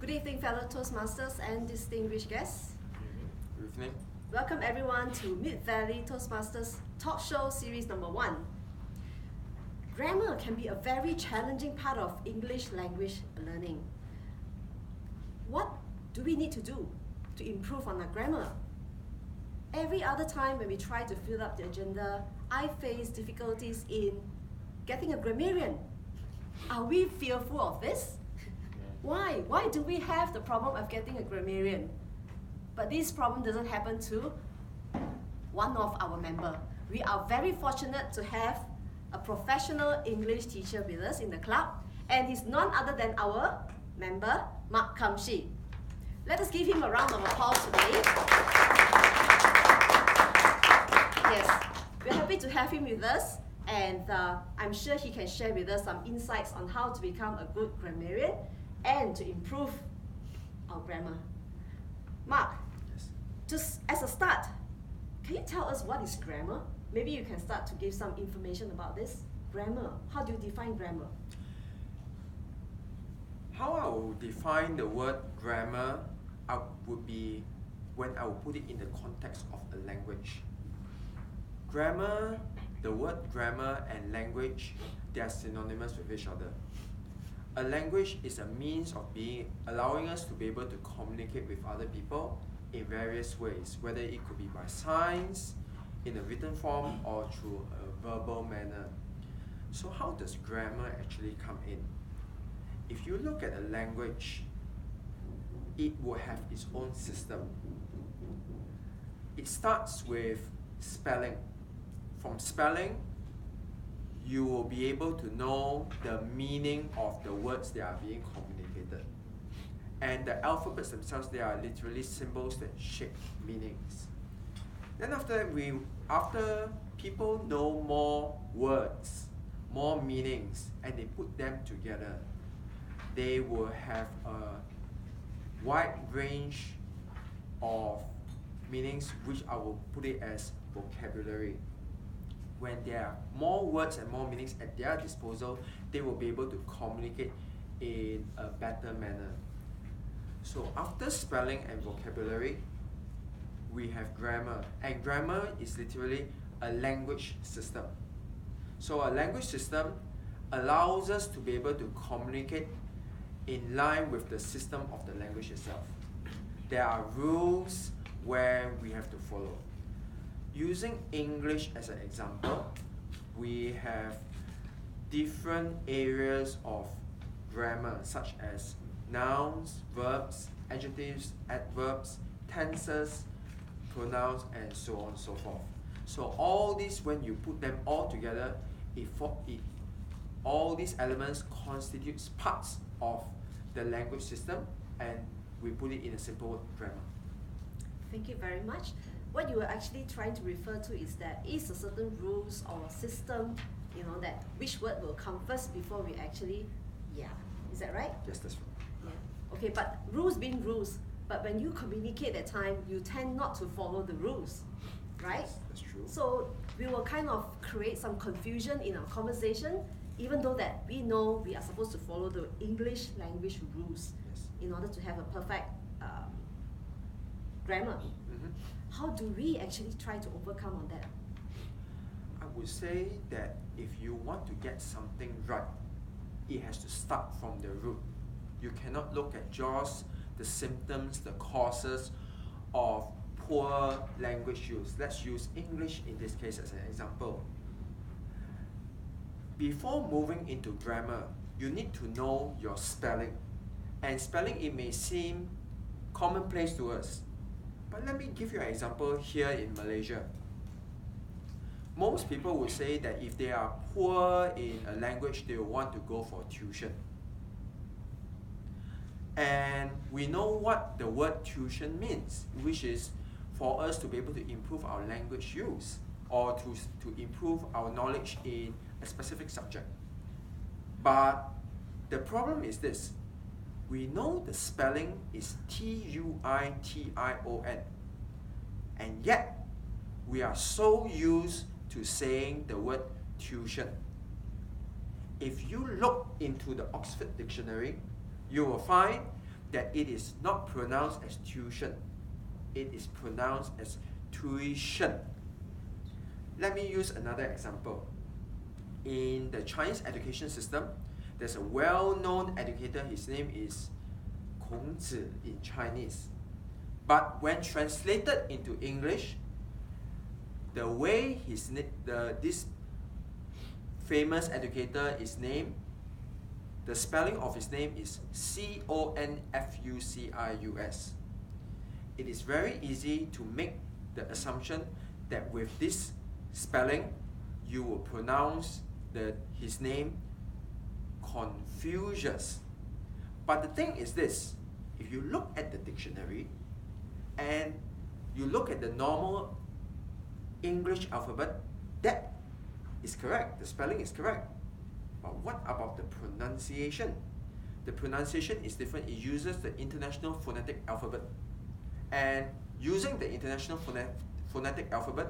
Good evening, fellow Toastmasters and distinguished guests. Good evening. Welcome everyone to Mid-Valley Toastmasters Talk Show Series number 1. Grammar can be a very challenging part of English language learning. What do we need to do to improve on our grammar? Every other time when we try to fill up the agenda, I face difficulties in getting a grammarian. Are we fearful of this? Why? Why do we have the problem of getting a grammarian? But this problem doesn't happen to one of our members. We are very fortunate to have a professional English teacher with us in the club, and he's none other than our member, Mark Kamshi. Let us give him a round of applause today. Yes, we're happy to have him with us, and I'm sure he can share with us some insights on how to become a good grammarian and to improve our grammar. Mark, Yes. just as a start, can you tell us what is grammar? Maybe you can start to give some information about this. Grammar, how do you define grammar? How I will define the word grammar would be when I will put it in the context of a language. Grammar, the word grammar and language, they are synonymous with each other. A language is a means of allowing us to be able to communicate with other people in various ways, whether it could be by signs, in a written form, or through a verbal manner. So how does grammar actually come in? If you look at a language, it will have its own system. It starts with spelling. From spelling, you will be able to know the meaning of the words that are being communicated. And the alphabets themselves, they are literally symbols that shape meanings. Then after people know more words, more meanings, and they put them together, they will have a wide range of meanings, which I will put it as vocabulary. When there are more words and more meanings at their disposal, they will be able to communicate in a better manner. So after spelling and vocabulary, we have grammar. And grammar is literally a language system. So a language system allows us to be able to communicate in line with the system of the language itself. There are rules where we have to follow. Using English as an example, we have different areas of grammar such as nouns, verbs, adjectives, adverbs, tenses, pronouns, and so on and so forth. So all these, when you put them all together, all these elements constitutes parts of the language system, and we put it in a simple word, grammar. Thank you very much. What you are actually trying to refer to is that is a certain rules or system, that which word will come first before we actually, is that right? Yes, that's right. Yeah. Okay, but rules being rules, but when you communicate at time, you tend not to follow the rules, right? Yes, that's true. So we will kind of create some confusion in our conversation, even though that we know we are supposed to follow the English language rules Yes. in order to have a perfect grammar. Mm-hmm. How do we actually try to overcome on that? I would say that if you want to get something right, it has to start from the root. You cannot look at just the symptoms, the causes of poor language use. Let's use English in this case as an example. Before moving into grammar, you need to know your spelling. And spelling, it may seem commonplace to us. But let me give you an example here in Malaysia. Most people would say that if they are poor in a language, they will want to go for tuition. And we know what the word tuition means, which is for us to be able to improve our language use or to improve our knowledge in a specific subject. But the problem is this. We know the spelling is Tuition, and yet we are so used to saying the word tuition. If you look into the Oxford Dictionary, you will find that it is not pronounced as tuition. It is pronounced as tuition. Let me use another example. In the Chinese education system, there's a well-known educator. His name is Kong Zi in Chinese. But when translated into English, the way this famous educator is named, the spelling of his name is Confucius. It is very easy to make the assumption that with this spelling, you will pronounce his name Confucius. But the thing is this, if you look at the dictionary and you look at the normal English alphabet, that is correct, the spelling is correct. But what about the pronunciation? The pronunciation is different. It uses the International Phonetic Alphabet. And using the International Phonetic Alphabet,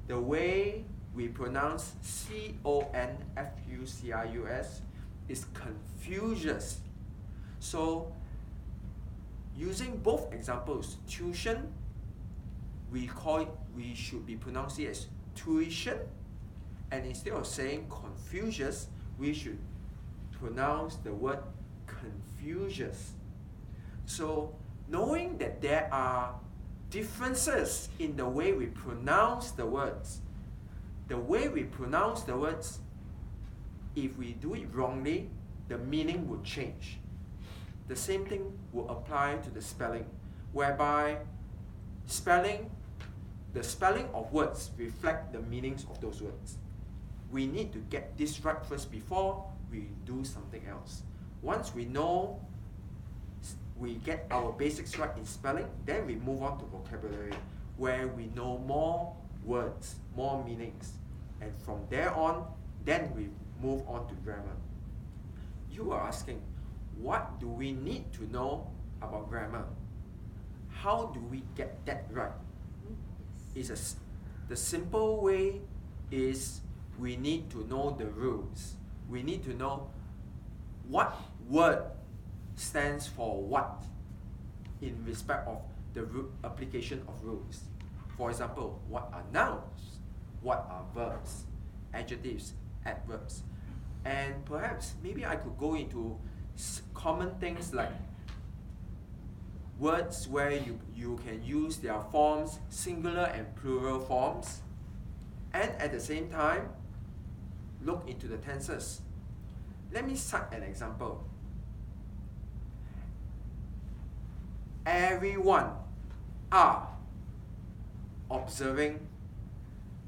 the way we pronounce Confucius is Confucius. So, using both examples, tuition, we should be pronouncing it as tuition, and instead of saying Confucius, we should pronounce the word Confucius. So, knowing that there are differences in the way we pronounce the words, if we do it wrongly, the meaning would change. The same thing will apply to the spelling, whereby the spelling of words reflect the meanings of those words. We need to get this right first before we do something else. Once we know, we get our basics right in spelling, then we move on to vocabulary, where we know more words, more meanings. And from there on, then we move on to grammar. You are asking, what do we need to know about grammar? How do we get that right? The simple way is we need to know the rules. We need to know what word stands for what in respect of the application of rules. For example, what are nouns? What are verbs? Adjectives, adverbs. And perhaps maybe I could go into common things like words where you can use their forms, singular and plural forms, and at the same time look into the tenses. Let me cite an example. Everyone are observing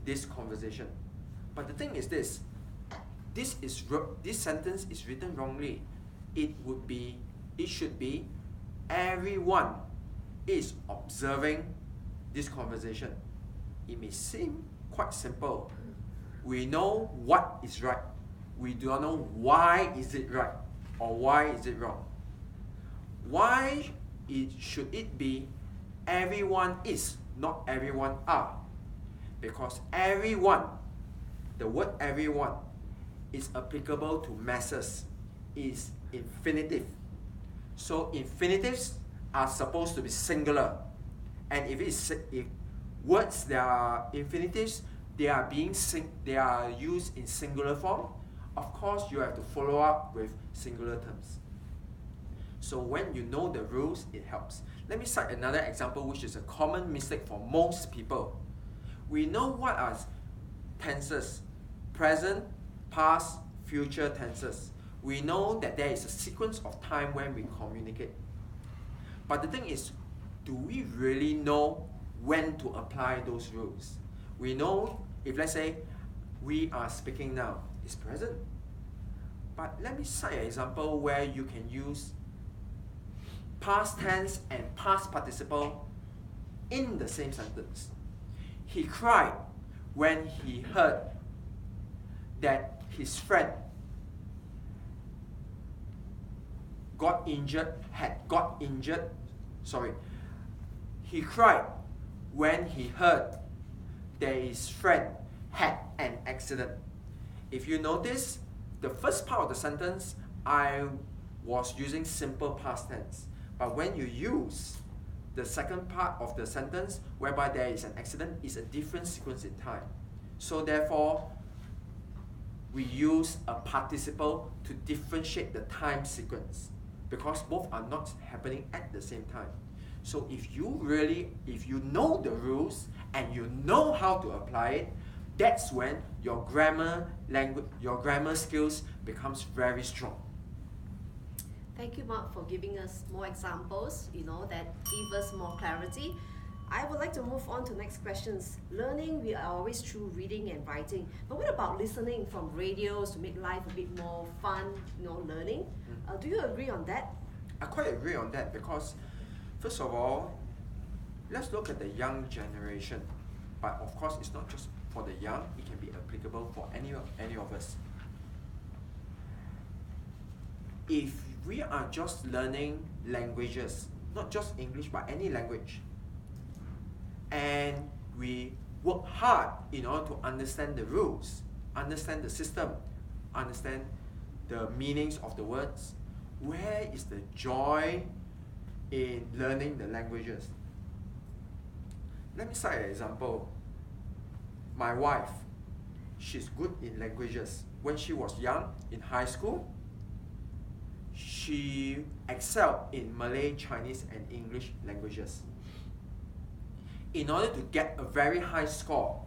this conversation. But the thing is this sentence is written wrongly. It should be everyone is observing this conversation. It may seem quite simple. We know what is right. We do not know why is it right or why is it wrong. Why should it be everyone is, not everyone are? Because everyone, the word everyone, is applicable to masses, is infinitive. So infinitives are supposed to be singular. And if words that are infinitives, they are used in singular form, of course you have to follow up with singular terms. So when you know the rules, it helps. Let me cite another example, which is a common mistake for most people. We know what are tenses: present, past, future tenses. We know that there is a sequence of time when we communicate. But the thing is, do we really know when to apply those rules? We know if, let's say, we are speaking now, it's present. But let me cite an example where you can use past tense and past participle in the same sentence. He cried when he heard that his friend He cried when he heard that his friend had an accident. If you notice, the first part of the sentence, I was using simple past tense. But when you use the second part of the sentence whereby there is an accident, it's a different sequence in time. So therefore, we use a participle to differentiate the time sequence because both are not happening at the same time. So if you know the rules and you know how to apply it, that's when your grammar skills becomes very strong. Thank you, Mark, for giving us more examples, that give us more clarity. I would like to move on to next questions. Learning, we are always through reading and writing. But what about listening from radios to make life a bit more fun, learning? Do you agree on that? I quite agree on that because, first of all, let's look at the young generation. But of course, it's not just for the young, it can be applicable for any of us. If we are just learning languages, not just English, but any language, and we work hard in order to understand the rules, understand the system, understand the meanings of the words, where is the joy in learning the languages? Let me cite an example. My wife, she's good in languages. When she was young, in high school, she excelled in Malay, Chinese, and English languages. In order to get a very high score,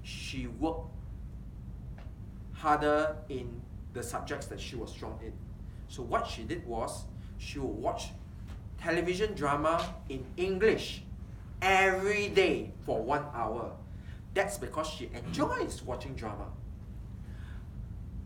she worked harder in the subjects that she was strong in. So what she did was, she would watch television drama in English every day for 1 hour. That's because she enjoys watching drama.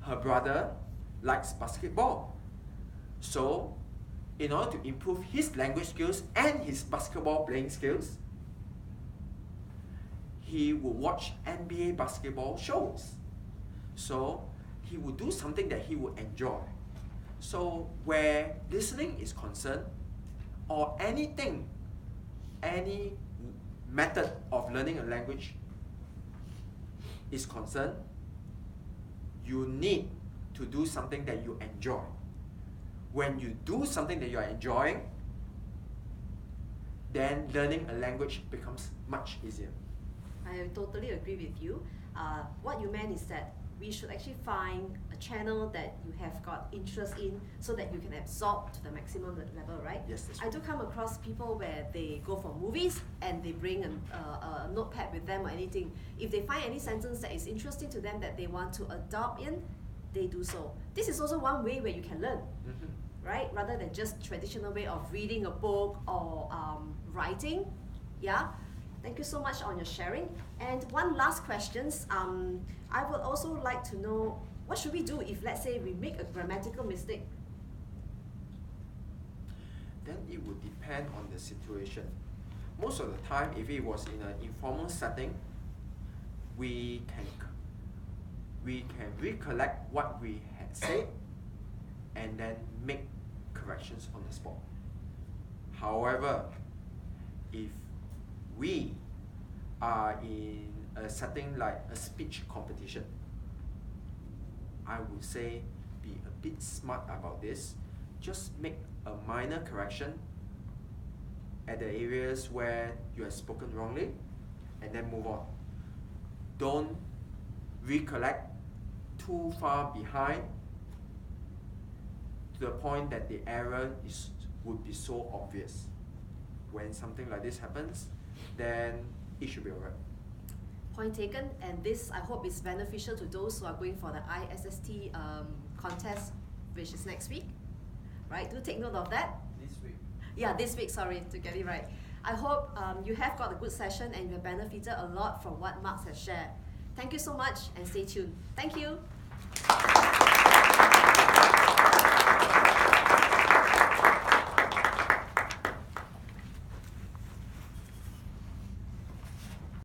Her brother likes basketball. So, in order to improve his language skills and his basketball playing skills, he would watch NBA basketball shows. So, he would do something that he would enjoy. So, where listening is concerned, or any method of learning a language is concerned, you need to do something that you enjoy. When you do something that you are enjoying, then learning a language becomes much easier. I totally agree with you. What you meant is that we should actually find a channel that you have got interest in so that you can absorb to the maximum level, right? Yes, that's I do come across people where they go for movies and they bring a notepad with them or anything. If they find any sentence that is interesting to them that they want to adopt in, they do so. This is also one way where you can learn, right? Rather than just traditional way of reading a book or writing, yeah? Thank you so much on your sharing. And one last question. I would also like to know, what should we do if, let's say, we make a grammatical mistake? Then it would depend on the situation. Most of the time, if it was in an informal setting, we can recollect what we had said and then make corrections on the spot. However, if we are in a setting like a speech competition, I would say be a bit smart about this. Just make a minor correction at the areas where you have spoken wrongly and then move on. Don't recollect too far behind to the point that the error would be so obvious. When something like this happens, then it should be alright. Point taken, and this I hope is beneficial to those who are going for the ISST contest, which is next week, right? Do take note of that. This week. Yeah, this week, sorry, to get it right. I hope you have got a good session and you have benefited a lot from what Mark has shared. Thank you so much and stay tuned. Thank you.